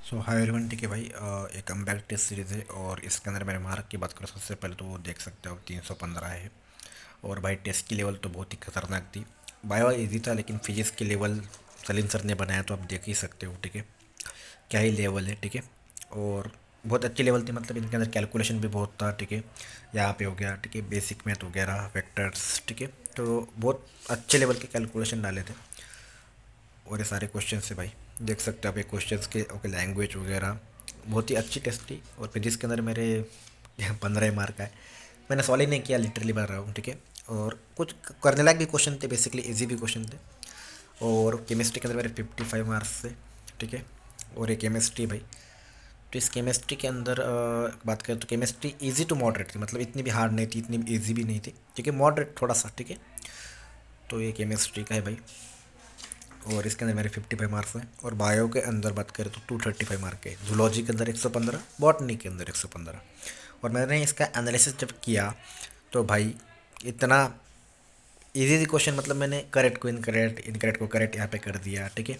सो hi everyone. ठीक है भाई, एक कमबैक टेस्ट सीरीज़ है और इसके अंदर मेरे मार्क की बात करूँ सबसे पहले तो वो देख सकते हो 315 है। और भाई टेस्ट की लेवल तो बहुत ही खतरनाक थी। बायो इजी था लेकिन फिजिक्स की लेवल सलीम सर ने बनाया तो आप देख ही सकते हो। ठीक है, क्या ही लेवल है। ठीक है, और बहुत अच्छी लेवल थी, मतलब इनके अंदर कैलकुलेशन भी बहुत था। ठीक है, यहाँ पे हो गया। ठीक है, बेसिक मैथ वगैरह वेक्टर्स। ठीक है, तो बहुत अच्छे लेवल के कैलकुलेशन डाले थे और ये सारे क्वेश्चन से भाई देख सकते हो आप। ये क्वेश्चन के ओके लैंग्वेज वगैरह बहुत ही अच्छी टेस्ट थी। और फिजिक्स के अंदर मेरे 15 मार्क आए। मैंने सॉल्व ही नहीं किया, लिटरली बता रहा हूँ। ठीक है, और कुछ करने लायक भी क्वेश्चन थे, बेसिकली इजी भी क्वेश्चन थे। और केमिस्ट्री के अंदर मेरे 55 मार्क्स थे। ठीक है, और ये केमिस्ट्री भाई, तो इस केमिस्ट्री के अंदर बात करें तो केमिस्ट्री इजी टू मॉडरेट थी, मतलब इतनी भी हार्ड नहीं थी, इतनी भी इजी भी नहीं थी। ठीक है, मॉडरेट थोड़ा सा। ठीक है, तो ये केमिस्ट्री का है भाई। और इसके अंदर मेरे 55 मार्क्स हैं। और बायो के अंदर बात करें तो 235 मार्क है। जूलॉजी के अंदर 115, बॉटनी के अंदर 115। और मैंने इसका एनालिसिस जब किया तो भाई इतना इजी इजी क्वेश्चन, मतलब मैंने करेक्ट को इनकरेक्ट, इनकरेक्ट को करेक्ट यहाँ पे कर दिया। ठीक है,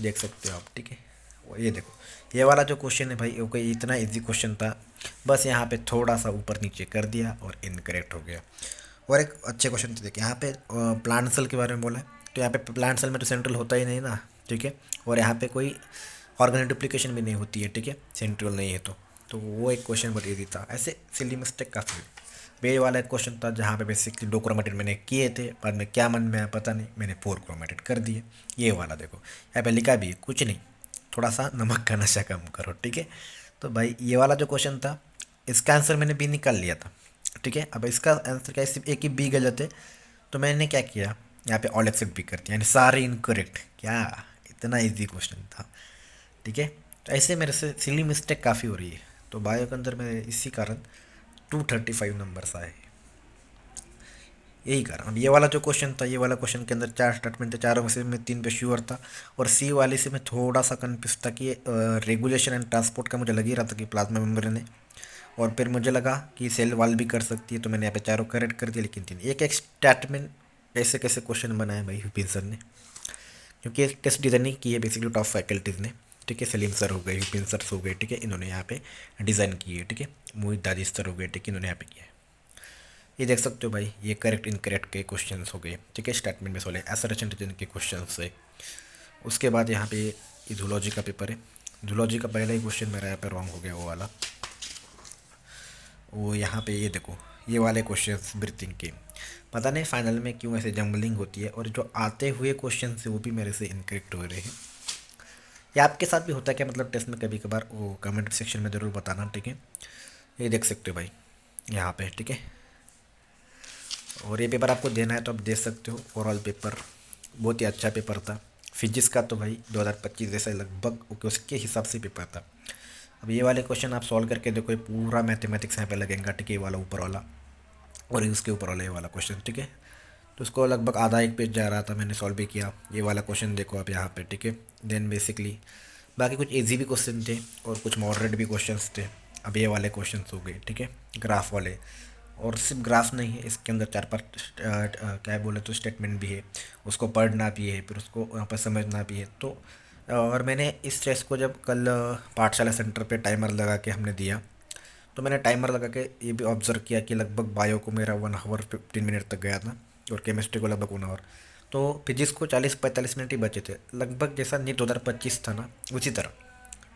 देख सकते हो आप। ठीक है, और ये देखो, ये वाला जो क्वेश्चन है भाई वो कोई इतना इजी क्वेश्चन था, बस यहाँ पे थोड़ा सा ऊपर नीचे कर दिया और इनकरेक्ट हो गया। और एक अच्छे क्वेश्चन थे देखिए, यहाँ पे प्लांट सेल के बारे में बोला है। तो यहाँ पे प्लांट सेल में तो सेंट्रल होता ही नहीं ना। ठीक है, और यहाँ पे कोई ऑर्गेनिक डुप्लीकेशन भी नहीं होती है। ठीक है, सेंट्रल नहीं है तो वो एक क्वेश्चन बहुत ईजी था। ऐसे सिली मिस्टेक काफ़ी। बे वाला एक क्वेश्चन था जहाँ पे बेसिकली 2 क्रोमेटिड मैंने किए थे, बाद में क्या मन में आया पता नहीं, मैंने 4 क्रोमेटिड कर दिए। ये वाला देखो, यहाँ पे लिखा भी है कुछ नहीं, थोड़ा सा नमक का नशा कम करो। ठीक है, तो भाई ये वाला जो क्वेश्चन था इसका आंसर मैंने बी निकाल लिया था। ठीक है, अब इसका आंसर क्या है, सिर्फ एक ही बी गलत है। तो मैंने क्या किया, यहाँ पे ऑल एक्सेप्ट भी कर दिया, यानी सारे इनकरेक्ट। क्या इतना इजी क्वेश्चन था। ठीक है, तो ऐसे मेरे से सिली मिस्टेक काफ़ी हो रही है। तो बायो के अंदर मेरे इसी कारण 235 नंबर्स आए, यही कारण। अब ये वाला जो क्वेश्चन था, ये वाला क्वेश्चन के अंदर 4 स्टेटमेंट थे, चारों में से मैं 3 पे श्योर था। और सी वाले से मैं थोड़ा सा कन्फ्यूज था कि रेगुलेशन एंड ट्रांसपोर्ट का मुझे लग ही रहा था कि प्लाज्मा मेम्ब्रेन है। और फिर मुझे लगा कि सेल वाल भी कर सकती है, तो मैंने यहाँ पे चारों करेक्ट कर दिया। लेकिन तीन एक एक स्टेटमेंट, कैसे कैसे क्वेश्चन बनाए भाई विपिन सर ने, क्योंकि एक टेस्ट डिज़ाइनिंग की है बेसिकली टॉप फैकल्टीज़ ने। ठीक है, सलीम सर हो गए, विपिन सर हो गए। ठीक है, इन्होंने यहाँ पे डिज़ाइन की है। ठीक है, मोहित दाजिश सर हो गए। ठीक है, इन्होंने यहाँ पे किया है। ये देख सकते हो भाई, ये करेक्ट इनकरेक्ट के क्वेश्चन हो गए। ठीक है, स्टेटमेंट में सोले असर्शन रीजन के क्वेश्चन है। उसके बाद यहाँ पे ये जूलॉजी का पेपर है। जूलॉजी का पहला ही क्वेश्चन मेरा यहाँ पे रॉन्ग हो गया, वो वाला। वो यहाँ पे ये देखो, ये वाले क्वेश्चंस ब्रीथिंग के, पता नहीं फाइनल में क्यों ऐसे जम्बलिंग होती है। और जो आते हुए क्वेश्चन है वो भी मेरे से इनकरेक्ट हो रहे हैं। ये आपके साथ भी होता है क्या, मतलब टेस्ट में कभी कभार, वो कमेंट सेक्शन में ज़रूर बताना। ठीक है, ये देख सकते हो भाई यहाँ पे। ठीक है, और ये पेपर आपको देना है तो आप दे सकते हो। ओवरऑल पेपर बहुत ही अच्छा पेपर था। फिजिक्स का तो भाई 2025 जैसा लगभग ओके उसके हिसाब से पेपर था। अब ये वाले क्वेश्चन आप सॉल्व करके देखो, ये पूरा मैथमेटिक्स यहाँ पे लगेगा। ठीक है, ये वाला ऊपर वाला और उसके ऊपर वाला ये वाला क्वेश्चन। ठीक है, तो उसको लगभग आधा एक पेज जा रहा था, मैंने सॉल्व भी किया। ये वाला क्वेश्चन देखो आप यहाँ पे। ठीक है, देन बेसिकली बाकी कुछ इजी भी क्वेश्चन थे और कुछ मॉडरेट भी क्वेश्चंस थे। अब ये वाले क्वेश्चंस हो गए। ठीक है, ग्राफ वाले। और सिर्फ ग्राफ नहीं है, इसके अंदर 4 5 क्या बोले तो स्टेटमेंट भी है, उसको पढ़ना भी है, फिर उसको यहाँ पर समझना भी है। तो और मैंने इस टेस्ट को जब कल पाठशाला सेंटर पे टाइमर लगा के हमने दिया, तो मैंने टाइमर लगा के ये भी ऑब्जर्व किया कि लगभग बायो को मेरा 1 आवर 15 मिनट तक गया था और केमिस्ट्री को लगभग 1 आवर। तो फिजिक्स को 40 45 मिनट ही बचे थे, लगभग जैसा नीट 2025 था ना उसी तरह।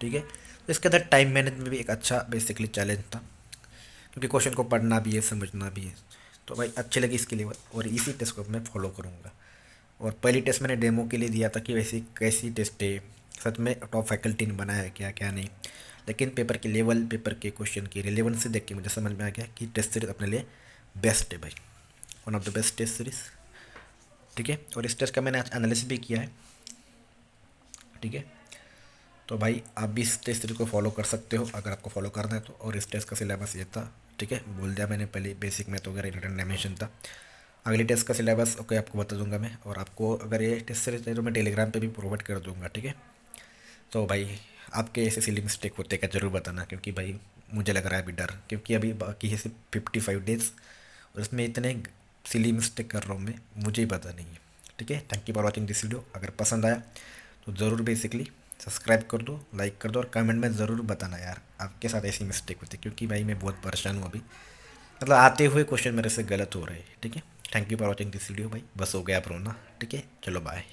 ठीक है, तो इसके अंदर टाइम मैनेजमेंट में भी एक अच्छा बेसिकली चैलेंज था, क्योंकि क्वेश्चन को पढ़ना भी है, समझना भी है। तो भाई अच्छी लगी इसके लिए, और इसी टेस्ट को मैं फॉलो करूँगा। और पहली टेस्ट मैंने डेमो के लिए दिया था कि वैसी कैसी टेस्ट है, सच में टॉप फैकल्टी ने बनाया है क्या क्या नहीं। लेकिन पेपर के लेवल, पेपर के क्वेश्चन की रिलेवेंस से देख के मुझे समझ में आ गया कि टेस्ट सीरीज अपने लिए बेस्ट है भाई, one of the best test series. ठीक है, और इस टेस्ट का मैंने आज एनालिसिस भी किया है। ठीक है, तो भाई आप भी इस टेस्ट सीरीज को फॉलो कर सकते हो अगर आपको फॉलो करना है तो। और इस टेस्ट का सिलेबस ये था। ठीक है, बोल दिया मैंने पहले, बेसिक मैथ वगैरह इंटरनेट डायमेंशन था। अगली टेस्ट का सिलेबस ओके आपको बता दूंगा मैं। और आपको अगर ये टेस्ट सीरीज चाहिए तो मैं टेलीग्राम पे भी प्रोवाइड कर दूंगा। ठीक है, तो भाई आपके ऐसे सिली मिस्टेक होते क्या ज़रूर बताना, क्योंकि भाई मुझे लग रहा है अभी डर, क्योंकि अभी बाकी है सिर्फ 55 डेज और इसमें इतने सिली मिस्टेक कर रहा हूँ मैं, मुझे ही पता नहीं है। ठीक है, thank you for watching this video. अगर पसंद आया तो ज़रूर बेसिकली सब्सक्राइब कर दो, लाइक कर दो और कमेंट में ज़रूर बताना यार आपके साथ ऐसी मिस्टेक होती है, क्योंकि भाई मैं बहुत परेशान हूँ अभी। मतलब आते हुए क्वेश्चन मेरे से गलत हो रहे हैं। ठीक है, thank you for watching this video भाई, बस हो गया अब रोना। ठीक है, चलो बाय।